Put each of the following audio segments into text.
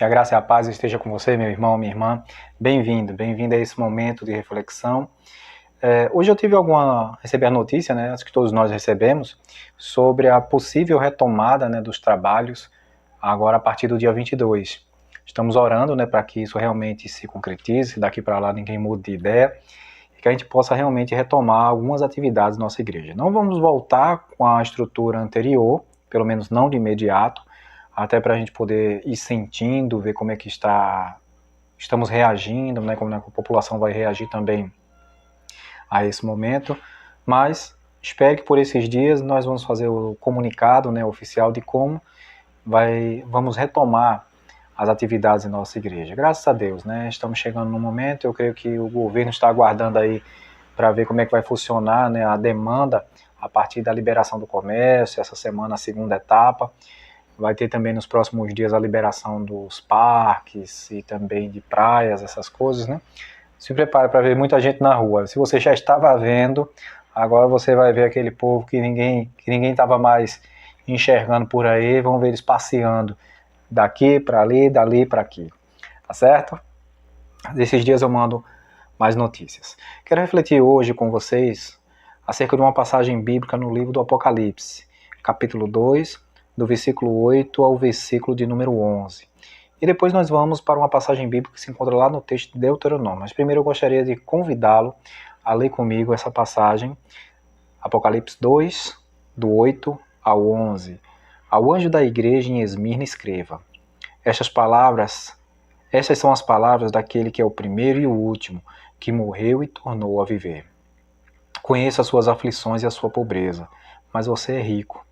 Que a graça e a paz esteja com você, meu irmão, minha irmã. Bem-vindo a esse momento de reflexão. Hoje eu recebi a notícia, né, acho que todos nós recebemos, sobre a possível retomada, né, dos trabalhos agora a partir do dia 22. Estamos orando, né, para que isso realmente se concretize, daqui para lá ninguém mude de ideia, e que a gente possa realmente retomar algumas atividades da nossa igreja. Não vamos voltar com a estrutura anterior, pelo menos não de imediato, até para a gente poder ir sentindo, ver como é que estamos reagindo, né, como a população vai reagir também a esse momento, mas espero que por esses dias nós vamos fazer o comunicado, né, oficial de como vamos retomar as atividades em nossa igreja. Graças a Deus, né, estamos chegando no momento, eu creio que o governo está aguardando aí para ver como é que vai funcionar, né, a demanda a partir da liberação do comércio, essa semana a segunda etapa. Vai ter também nos próximos dias a liberação dos parques e também de praias, essas coisas, né? Se prepare para ver muita gente na rua. Se você já estava vendo, agora você vai ver aquele povo que ninguém estava mais enxergando por aí. Vamos ver eles passeando daqui para ali, dali para aqui. Tá certo? Desses dias eu mando mais notícias. Quero refletir hoje com vocês acerca de uma passagem bíblica no livro do Apocalipse, capítulo 2, do versículo 8 ao versículo de número 11. E depois nós vamos para uma passagem bíblica que se encontra lá no texto de Deuteronômio. Mas primeiro eu gostaria de convidá-lo a ler comigo essa passagem, Apocalipse 2, do 8 ao 11. Ao anjo da igreja em Esmirna escreva: Estas são as palavras daquele que é o primeiro e o último, que morreu e tornou a viver. Conheço as suas aflições e a sua pobreza, mas você é rico.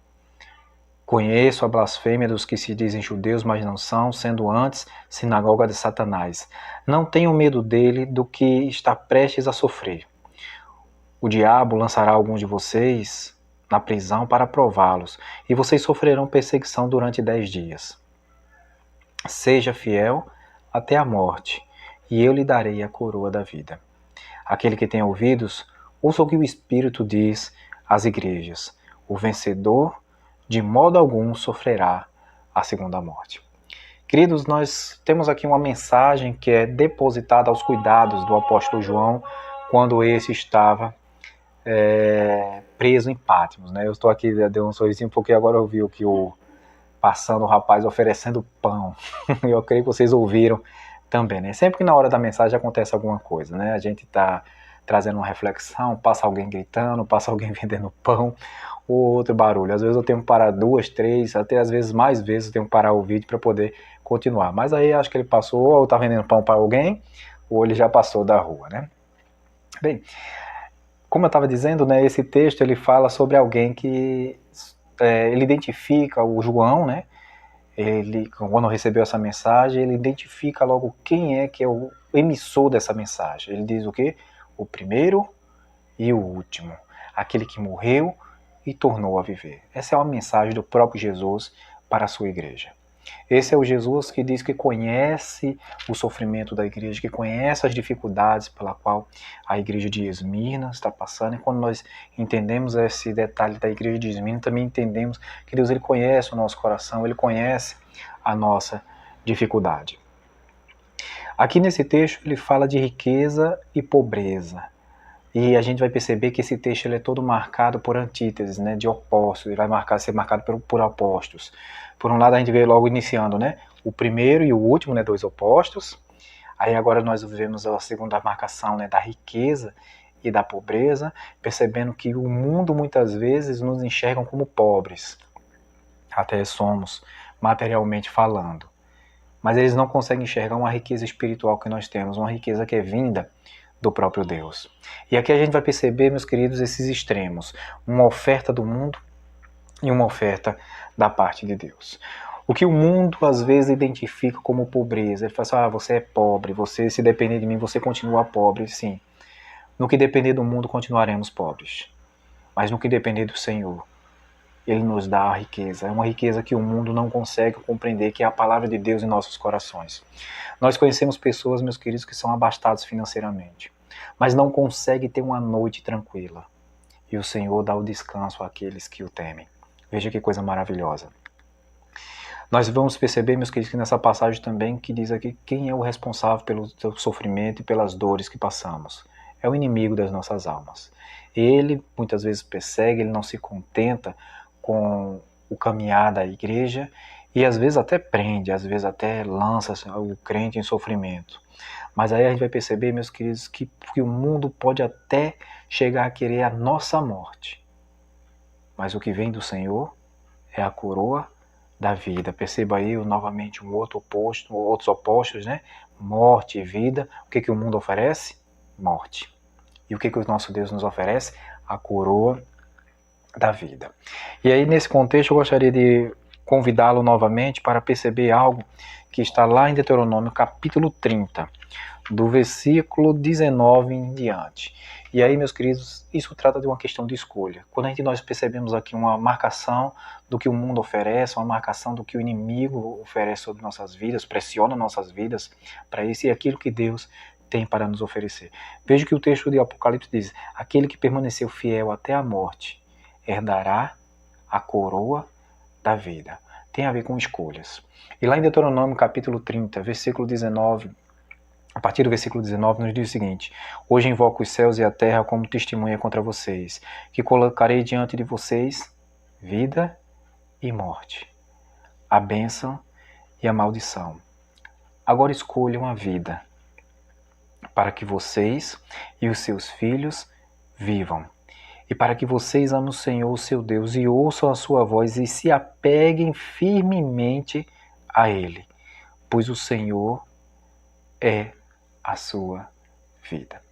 Conheço a blasfêmia dos que se dizem judeus, mas não são, sendo antes sinagoga de Satanás. Não tenham medo dele do que está prestes a sofrer. O diabo lançará alguns de vocês na prisão para prová-los, e vocês sofrerão perseguição durante 10 dias. Seja fiel até a morte, e eu lhe darei a coroa da vida. Aquele que tem ouvidos, ouça o que o Espírito diz às igrejas. O vencedor de modo algum sofrerá a segunda morte. Queridos, nós temos aqui uma mensagem que é depositada aos cuidados do apóstolo João quando esse estava preso em Patmos, né? Eu estou aqui, deu um sorrisinho porque agora eu vi o que passando o rapaz oferecendo pão. Eu creio que vocês ouviram também, né? Sempre que na hora da mensagem acontece alguma coisa, né? A gente está trazendo uma reflexão, passa alguém gritando, passa alguém vendendo pão, ou outro barulho. Às vezes eu tenho que parar 2, 3, até às vezes mais vezes eu tenho que parar o vídeo para poder continuar. Mas aí acho que ele passou, ou está vendendo pão para alguém, ou ele já passou da rua, né? Bem, como eu estava dizendo, né, esse texto ele fala sobre alguém que ele identifica o João, né? Ele, quando recebeu essa mensagem, ele identifica logo quem é que é o emissor dessa mensagem. Ele diz o quê? O primeiro e o último. Aquele que morreu e tornou a viver. Essa é uma mensagem do próprio Jesus para a sua igreja. Esse é o Jesus que diz que conhece o sofrimento da igreja, que conhece as dificuldades pela qual a igreja de Esmirna está passando. E quando nós entendemos esse detalhe da igreja de Esmirna, também entendemos que Deus ele conhece o nosso coração, ele conhece a nossa dificuldade. Aqui nesse texto ele fala de riqueza e pobreza. E a gente vai perceber que esse texto ele é todo marcado por antíteses, né, de opostos. Ele vai ser marcado por opostos. Por um lado a gente vê logo iniciando, né, o primeiro e o último, né, dois opostos. Aí agora nós vemos a segunda marcação, né, da riqueza e da pobreza, percebendo que o mundo muitas vezes nos enxergam como pobres. Até somos, materialmente falando. Mas eles não conseguem enxergar uma riqueza espiritual que nós temos, uma riqueza que é vinda do próprio Deus. E aqui a gente vai perceber, meus queridos, esses extremos. Uma oferta do mundo e uma oferta da parte de Deus. O que o mundo às vezes identifica como pobreza. Ele fala assim, você é pobre, você se depender de mim, você continua pobre. Sim. No que depender do mundo, continuaremos pobres. Mas no que depender do Senhor, Ele nos dá a riqueza. É uma riqueza que o mundo não consegue compreender, que é a palavra de Deus em nossos corações. Nós conhecemos pessoas, meus queridos, que são abastados financeiramente, mas não conseguem ter uma noite tranquila. E o Senhor dá o descanso àqueles que o temem. Veja que coisa maravilhosa. Nós vamos perceber, meus queridos, que nessa passagem também que diz aqui quem é o responsável pelo seu sofrimento e pelas dores que passamos. É o inimigo das nossas almas. Ele muitas vezes persegue, ele não se contenta com o caminhar da igreja e às vezes até prende, às vezes até lança o crente em sofrimento. Mas aí a gente vai perceber, meus queridos, que o mundo pode até chegar a querer a nossa morte. Mas o que vem do Senhor é a coroa da vida. Perceba aí novamente outros opostos, né? Morte e vida. O que o mundo oferece? Morte. E o que o nosso Deus nos oferece? A coroa da vida. E aí, nesse contexto, eu gostaria de convidá-lo novamente para perceber algo que está lá em Deuteronômio, capítulo 30, do versículo 19 em diante. E aí, meus queridos, isso trata de uma questão de escolha. Quando nós percebemos aqui uma marcação do que o mundo oferece, uma marcação do que o inimigo oferece sobre nossas vidas, pressiona nossas vidas para isso e aquilo que Deus tem para nos oferecer. Veja que o texto de Apocalipse diz: aquele que permaneceu fiel até a morte herdará a coroa da vida. Tem a ver com escolhas. E lá em Deuteronômio capítulo 30, versículo 19, a partir do versículo 19 nos diz o seguinte: hoje invoco os céus e a terra como testemunha contra vocês, que colocarei diante de vocês vida e morte, a bênção e a maldição. Agora escolham a vida, para que vocês e os seus filhos vivam, e para que vocês amem o Senhor, o seu Deus, e ouçam a sua voz e se apeguem firmemente a Ele, pois o Senhor é a sua vida.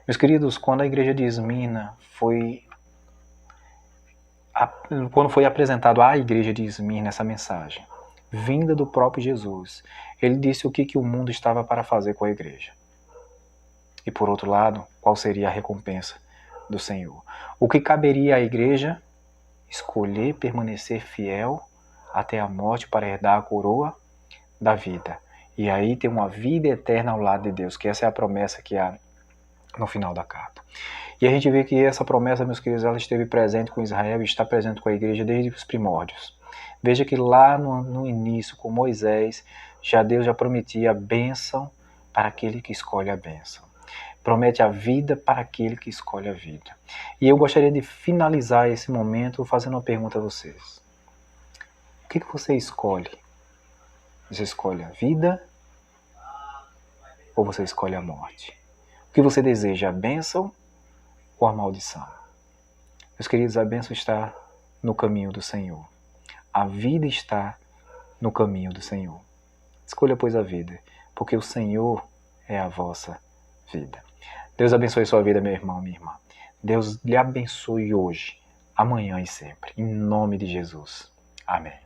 Meus queridos, quando a igreja de Esmirna quando foi apresentado à igreja de Esmirna essa mensagem, vinda do próprio Jesus, ele disse o que o mundo estava para fazer com a igreja. E por outro lado, qual seria a recompensa do Senhor? O que caberia à igreja? Escolher permanecer fiel até a morte para herdar a coroa da vida. E aí ter uma vida eterna ao lado de Deus, que essa é a promessa que há no final da carta. E a gente vê que essa promessa, meus queridos, ela esteve presente com Israel e está presente com a igreja desde os primórdios. Veja que lá no início, com Moisés, Deus já prometia a bênção para aquele que escolhe a bênção. Promete a vida para aquele que escolhe a vida. E eu gostaria de finalizar esse momento fazendo uma pergunta a vocês. O que você escolhe? Você escolhe a vida ou você escolhe a morte? O que você deseja, a bênção ou a maldição? Meus queridos, a bênção está no caminho do Senhor. A vida está no caminho do Senhor. Escolha, pois, a vida, porque o Senhor é a vossa vida. Deus abençoe sua vida, meu irmão, minha irmã. Deus lhe abençoe hoje, amanhã e sempre. Em nome de Jesus. Amém.